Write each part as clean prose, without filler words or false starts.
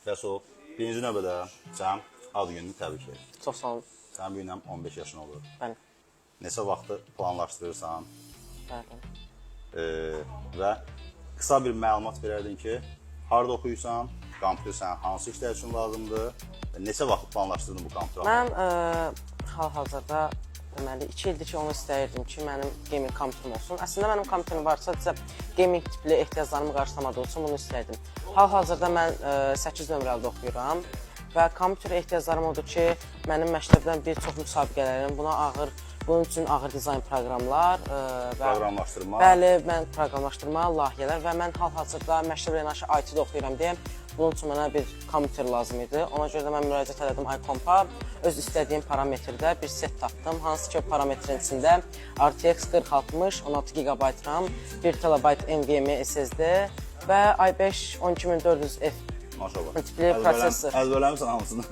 Rəsul, birinci növbədə sən ad gününü təbrik edir. Çox sağ olun. Sən bu ilə 15 yaşın olur. Bəli. Neçə vaxtı planlaşdırırsan Bəli. və qısa bir məlumat verərdin ki, harada oxuyursan, kompüter sənin hansı işlər üçün lazımdır və neçə vaxt planlaşdırdın bu kompüteri? Mən hal-hazırda deməli 2 ildir ki, onu istəyirdim ki, mənim gaming kompüterim olsun. Əslində mənim kompüterim varsa, gaming tipli ehtiyaclarımı qarşılamadığı üçün bunu istəyirdim. Hal-hazırda mən 8 nömrəli oxuyuram və kompüter ehtiyaclarım odur ki, mənim məktəbdən bir çox müsabiqələrim, bunun üçün ağır dizayn proqramlar və Proqramlaşdırma. Bəli, mən proqramlaşdırma, layihələr və mən hal-hazırda məktəblə yanaşı IT-də oxuyuram deyə bunun üçün mənə bir kompüter lazım idi. Ona görə də mən müraciət elədim iComp-a. Öz istədiyim parametrdə bir set tapdım. Hansı ki, parametrin içində RTX 4060, 16 GB RAM, 1 TB NVMe SSD və i5 12400F Maşallah. tipli prosesor. Əzbərləmirsən hamısını.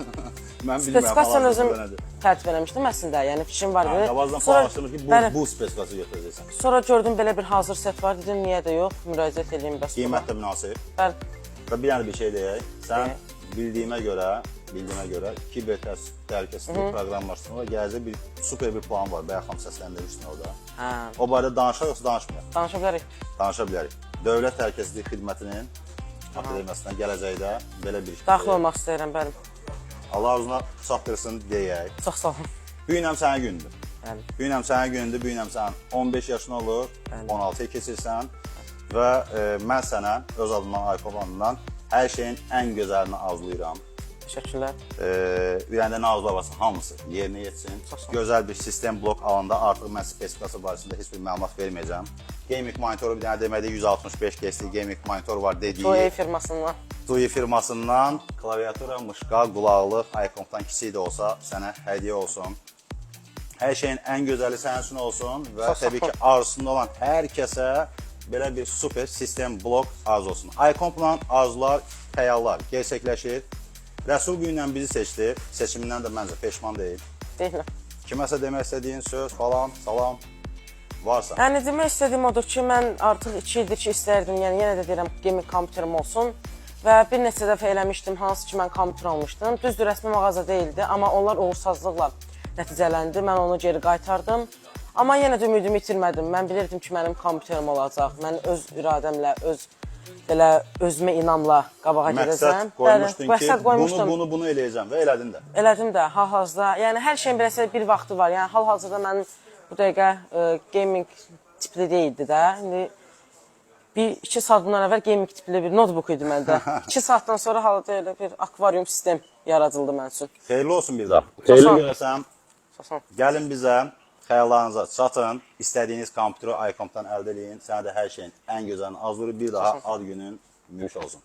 Mən bilmirəm Spesifikasiyanı özüm hal-hazırda nədir. tərtib eləmişdim əslində, yəni fikrim var idi. Qabazdan planlaşdırmış ki, bəli, bu spesifikasiyonu götürəcəksən. Sonra gördüm belə bir hazır set var, dedim niyə də yox, müraciət edeyim bəs. Qiymət də münasib. Bəli. Və bir dənə bir şey deyək. Sən bildiyimə görə kiber təhlükəsizlik proqramlaşdırma və gələcək bir super bir plan var. Bayaq xanım səsləndirmişdin orada. Hə. O barədə danışaq yoxsa danışmayaq? Danışa bilərik. Danışa bilərik. Dövlət Təhlükəsizlik Xidmətinin akademiyasına gələcəkdə belə bir Daxil olmaq istəyirəm, bəli. Allah arzuna çatdırsın deyək. Çox sağ olun. Bu gün sənin gündür. Bəli. Bu gün sənin gündür, bu gün sənin 15 yaşın olur, 16-ya keçirsən və mən sənə öz adımdan, iComp adımdan hər şeyin ən gözəlini arzulayıram. Təşəkkürlər. Ürəyində nə arzular varsa hamısı yerinə yetsin. Gözəl bir sistem blok alanda artıq mən spesifikasiya barəsində heç bir məlumat verməyəcəm. Gaming monitoru bir dənə deməli 165 GHz gaming monitor var dediyi. TUI firmasından. TUI firmasından klaviatura, mışqa, qulaqlıq, iComp'dan kiçik də olsa sənə hədiyyə olsun. Hər şeyin ən gözəli sənin üçün olsun və təbii ki, arzusunda olan hər kəsə belə bir super sistem blok arzu olsun. iComp'la arzular, xəyallar gerçəkləşir. Rəsul bu gündən bizi seçdi. Seçimindən də məncə peşman deyil. Deyiləm. Kiməsə demək istədiyin söz falan, salam varsa. Yəni demək istədiyim odur ki, mən artıq 2 ildir ki, istəyirdim, yəni yenə də deyirəm, gaming kompüterim olsun və bir neçə dəfə eləmişdim, hansı ki, mən kompüter almışdım. Düzdür, rəsmi mağaza deyildi, amma onlar uğursuzluqla nəticələndi, mən onu geri qaytardım. Amma yenə də ümidimi itirmədim. Mən bilirdim ki, mənim kompüterim olacaq, mən öz iradəmlə, belə özümə inamla qabağa gedəcəm. Məqsəd qoymuşdun ki, bunu eləyəcəm və elədin də. Elədim də, hal-hazırda. Yəni hər şeyin beləsə bir vaxtı var. Yəni hal-hazırda mənim bu dəqiqə gaming tipli deyildi də. İndi bir 2 saat bundan əvvəl gaming tipli bir notebook idi məndə. 2 saatdan sonra halda elə bir akvarium sistem yaradıldı mənim üçün. Xeyirli olsun bir daha. Xeyirli görəsəm. Gəlin bizə. Xəyallarınıza çatın, istədiyiniz kompüteri iComp'dan əldə edin. Sənə də hər şeyin ən gözəlini arzulayır. Bir daha ad günün mühüm olsun.